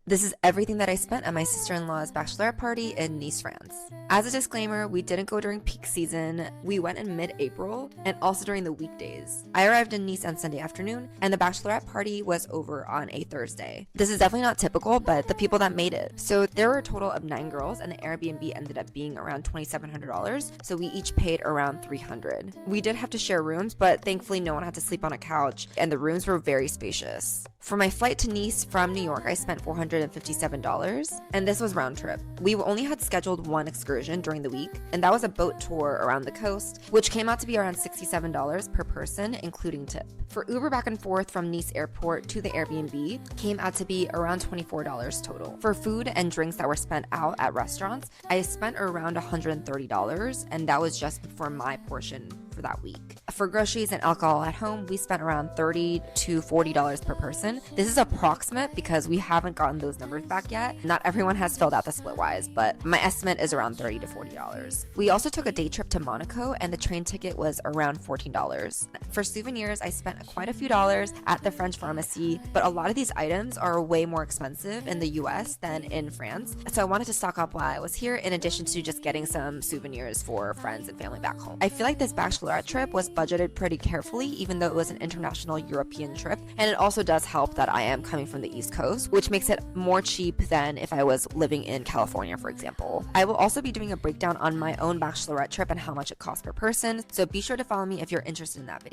This is everything that I spent at my sister-in-law's bachelorette party in Nice, France. As a disclaimer, we didn't go during peak season. We went in mid-April and also during the weekdays. I arrived in Nice on Sunday afternoon, and the bachelorette party was over on a Thursday. This is definitely not typical, but the people that made it. So there were a total of 9 girls, and the Airbnb ended up being around $2,700, so we each paid around $300. We did have to share rooms, but thankfully no one had to sleep on a couch, and the rooms were very spacious. For my flight to Nice from New York, I spent $457, and this was round trip. We only had scheduled one excursion during the week, and that was a boat tour around the coast, which came out to be around $67 per person, including tip. For Uber back and forth from Nice airport to the Airbnb came out to be around $24 total. For food and drinks that were spent out at restaurants, I spent around $130, and that was just for my portion for that week. For groceries and alcohol at home, we spent around $30 to $40 per person. This is approximate because we haven't gotten those numbers back yet. Not everyone has filled out the splitwise, but my estimate is around $30 to $40. We also took a day trip to Monaco, and the train ticket was around $14. For souvenirs, I spent quite a few dollars at the French pharmacy, but a lot of these items are way more expensive in the US than in France, so I wanted to stock up while I was here, in addition to just getting some souvenirs for friends and family back home. I feel like this bachelorette trip was budgeted pretty carefully, even though it was an international European trip, and it also does help that I am coming from the East Coast, which makes it more cheap than if I was living in California, for example. I will also be doing a breakdown on my own bachelorette trip and how much it costs per person, so be sure to follow me if you're interested in that video.